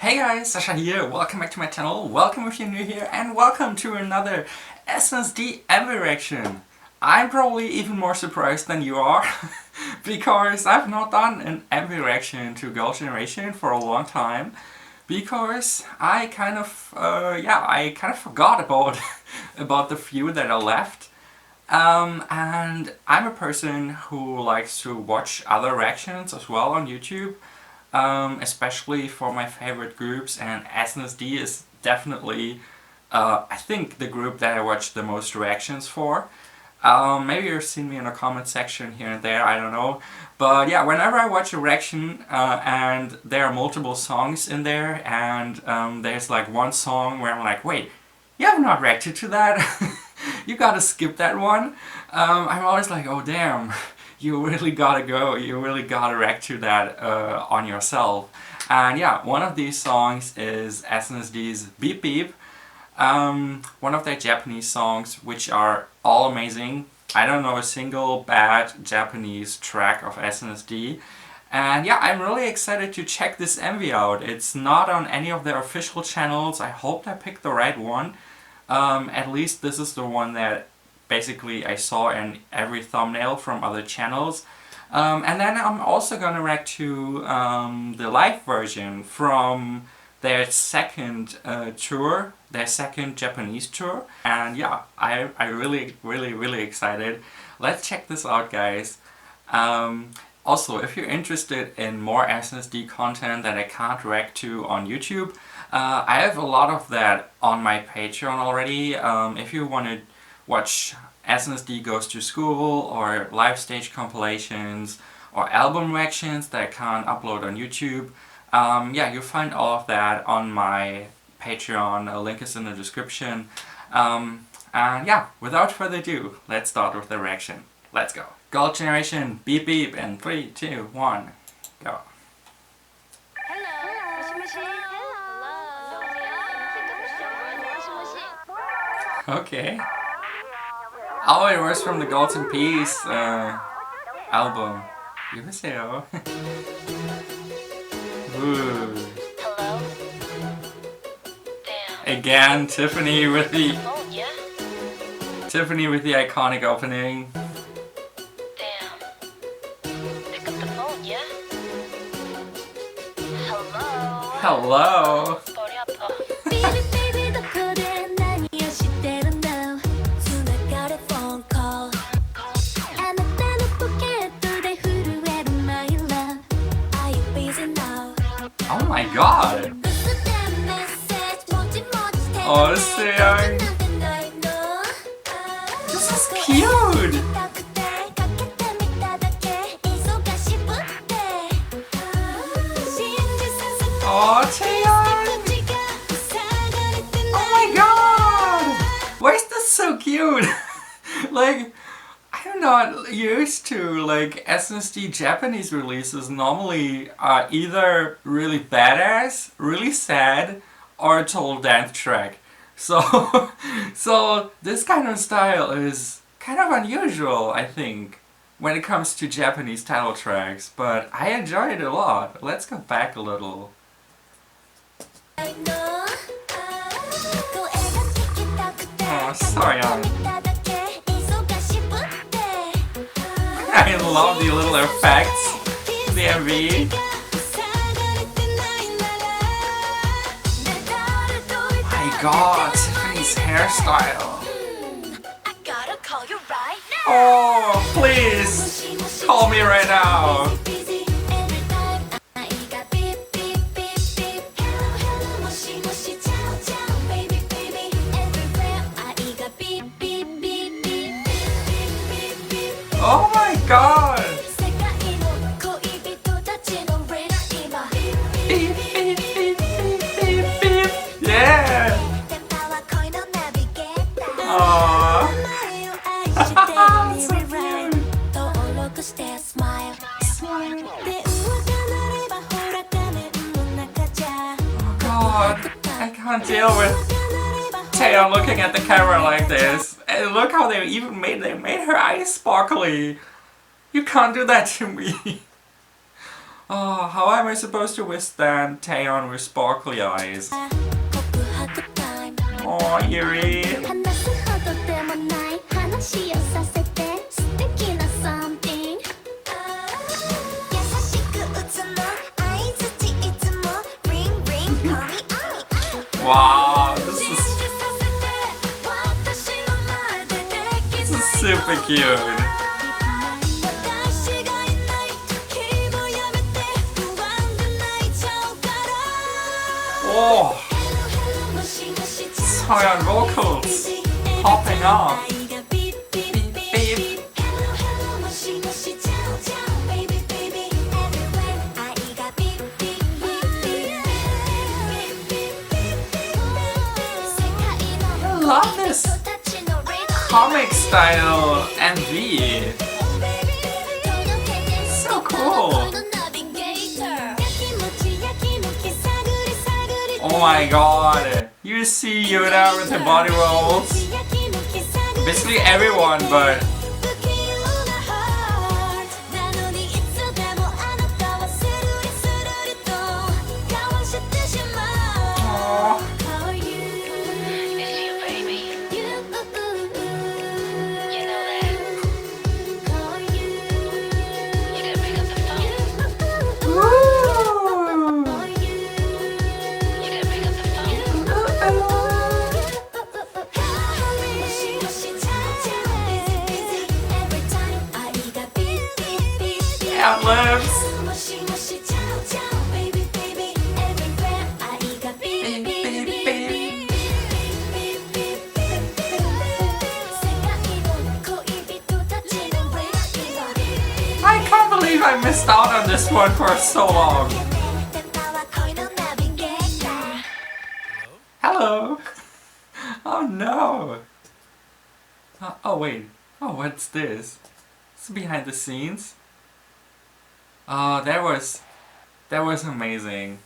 Hey guys, Sasha here, welcome back to my channel, welcome if you're new here, and welcome to another SNSD MV reaction. I'm probably even more surprised than you are, because I've not done an MV reaction to Girls Generation for a long time, because I kind of forgot about, about the few that are left. And I'm a person who likes to watch other reactions as well on YouTube. Especially for my favorite groups, and SNSD is definitely, I think, the group that I watch the most reactions for. Maybe you've seen me in a comment section here and there, I don't know. But yeah, whenever I watch a reaction and there are multiple songs in there, and there's like one song where I'm like, wait, you have not reacted to that? You gotta skip that one. I'm always like, oh damn. You really gotta go, you really gotta react to that on yourself. And yeah, one of these songs is SNSD's Beep Beep, one of their Japanese songs, which are all amazing. I don't know a single bad Japanese track of SNSD. And yeah, I'm really excited to check this MV out. It's not on any of their official channels. I hope I picked the right one. At least this is the one that basically I saw in every thumbnail from other channels. And then I'm also gonna react to the live version from their second tour, their second Japanese tour. And yeah, I'm really excited. Let's check this out, guys. Also, if you're interested in more SNSD content that I can't react to on YouTube, I have a lot of that on my Patreon already. If you want to watch SNSD Goes to School, or live stage compilations, or album reactions that I can't upload on YouTube. Yeah, you'll find all of that on my Patreon, a link is in the description. And yeah, without further ado, let's start with the reaction. Let's go. Girls Generation Beep Beep in 3, 2, 1, go. Okay. Oh, it was from the Golden Peace album. 여보세요. Ooh. Again, Tiffany with the iconic opening. Hello. Oh my god! Oh, this is cute! Oh, Taeyong! Oh my god! Why is this so cute? Like, I'm not used to, like, SNSD Japanese releases normally are either really badass, really sad, or a total dance track. So, so this kind of style is kind of unusual, I think, when it comes to Japanese title tracks, but I enjoy it a lot. Let's go back a little. Oh, sorry, I love the little effects, the MV. My god, Tiffany's hairstyle. Oh, please, call me right now. Oh my god! Beep, beep, beep, beep, beep, beep. Yeah! Aww. So oh god, I can't deal with Taeyong looking at the camera like this. And look how they even made her eyes sparkly. You can't do that to me. Oh, how am I supposed to withstand Taeyeon with sparkly eyes? Oh, Yuri. Wow, this is super cute. Oh, Soyeon vocals popping off. Beep, beep. I love this comic style MV. So cool. Oh my god. You see Yoda with the body rolls. Basically everyone, but lips. I can't believe I missed out on this one for so long. Hello. Oh no. Oh wait. Oh, what's this? It's behind the scenes. Oh, that was amazing.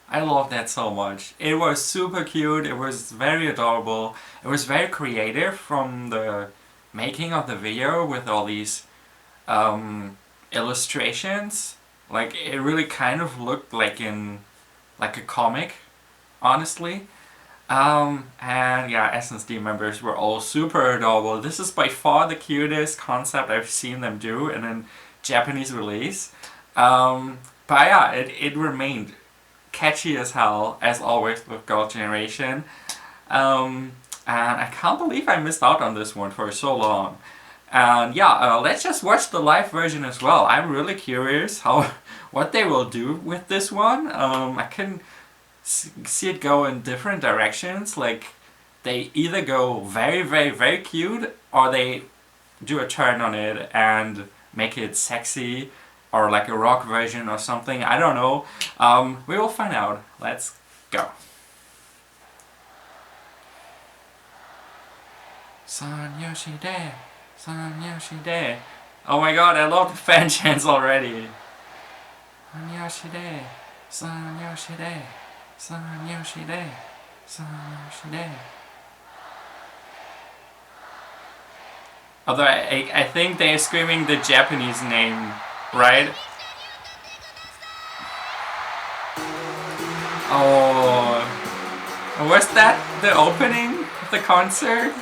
I love that so much. It was super cute, it was very adorable, it was very creative from the making of the video with all these illustrations. Like, it really kind of looked like a comic, honestly. And yeah, SNSD members were all super adorable. This is by far the cutest concept I've seen them do in a Japanese release. But yeah, it remained catchy as hell, as always with Girls Generation. And I can't believe I missed out on this one for so long. And yeah, let's just watch the live version as well. I'm really curious what they will do with this one. I can see it go in different directions. Like, they either go very, very, very cute, or they do a turn on it and make it sexy, or like a rock version or something. I don't know. We will find out. Let's go. Son Yoshide, Son Yoshide. Oh my god, I love the fan chants already. Son Yoshide, Son Yoshide, Son Yoshide, Son Yoshide. Although I think they're screaming the Japanese name, right? Oh, was that the opening of the concert?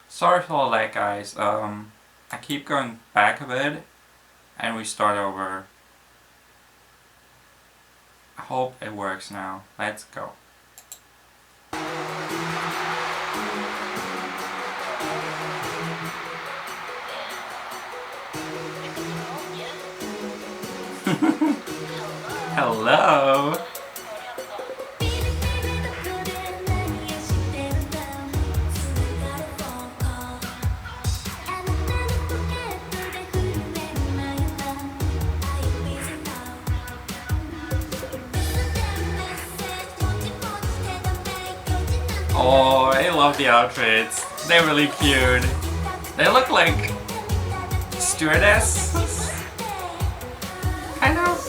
Sorry for all that, guys. I keep going back a bit, and we start over. I hope it works now. Let's go. Hello. Oh, I love the outfits. They're really cute. They look like stewardesses, kind of.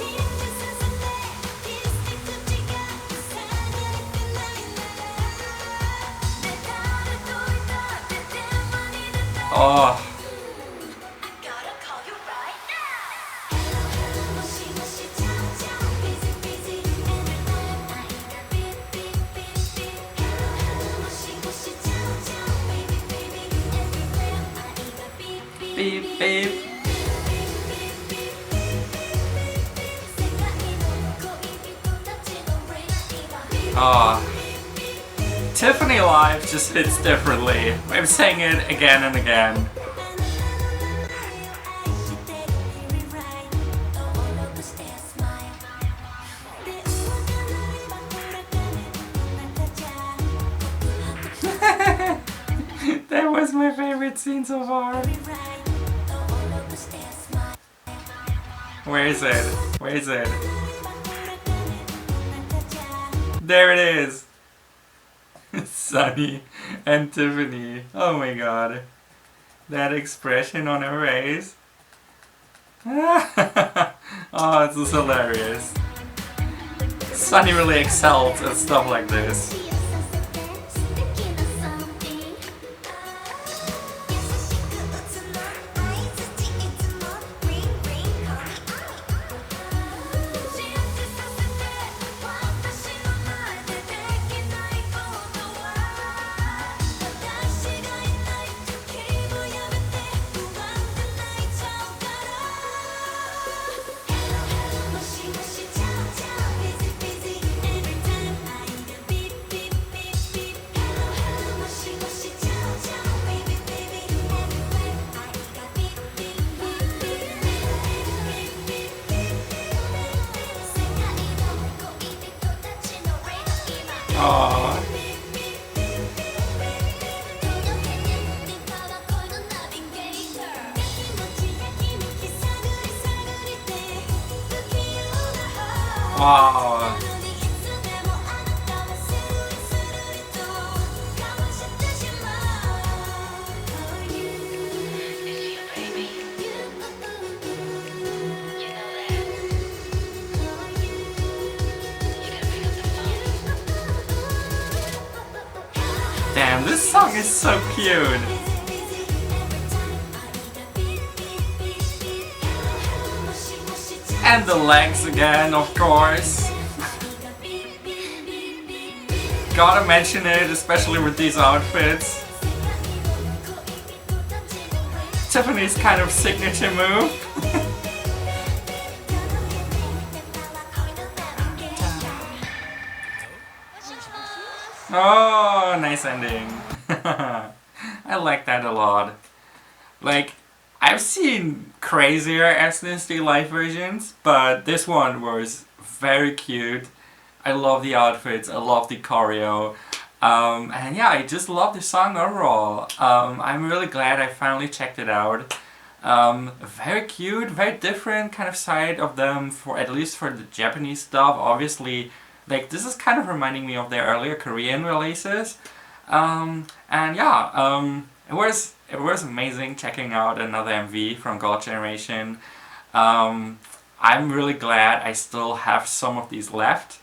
Oh. Beep, beep. Oh. Tiffany live just hits differently. I'm saying it again and again. That was my favorite scene so far. Where is it? Where is it? There it is! Sunny and Tiffany. Oh my god. That expression on her face. Oh, this is hilarious. Sunny really excels at stuff like this. Aww. Wow. Damn, this song is so cute. And the legs again, of course. Gotta mention it, especially with these outfits. Tiffany's kind of signature move. Oh, nice ending. I like that a lot. Like, I've seen crazier SNSD live versions, but this one was very cute. I love the outfits, I love the choreo. And yeah, I just love the song overall. I'm really glad I finally checked it out. Very cute, very different kind of side of them, for at least for the Japanese stuff. Obviously, like, this is kind of reminding me of their earlier Korean releases. And yeah, it was amazing checking out another MV from Girls Generation. I'm really glad I still have some of these left.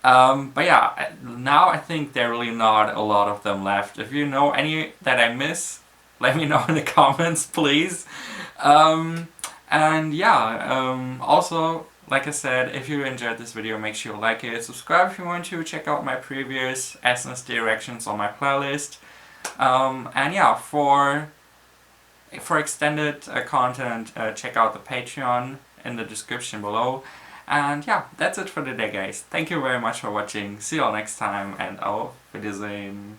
But yeah, now I think there are really not a lot of them left. If you know any that I miss, let me know in the comments, please. And yeah, also, like I said, if you enjoyed this video, make sure you like it, subscribe if you want to, check out my previous SNSD reactions on my playlist. And yeah, for extended content, check out the Patreon in the description below. And yeah, that's it for today, guys. Thank you very much for watching. See you all next time, and auf Wiedersehen.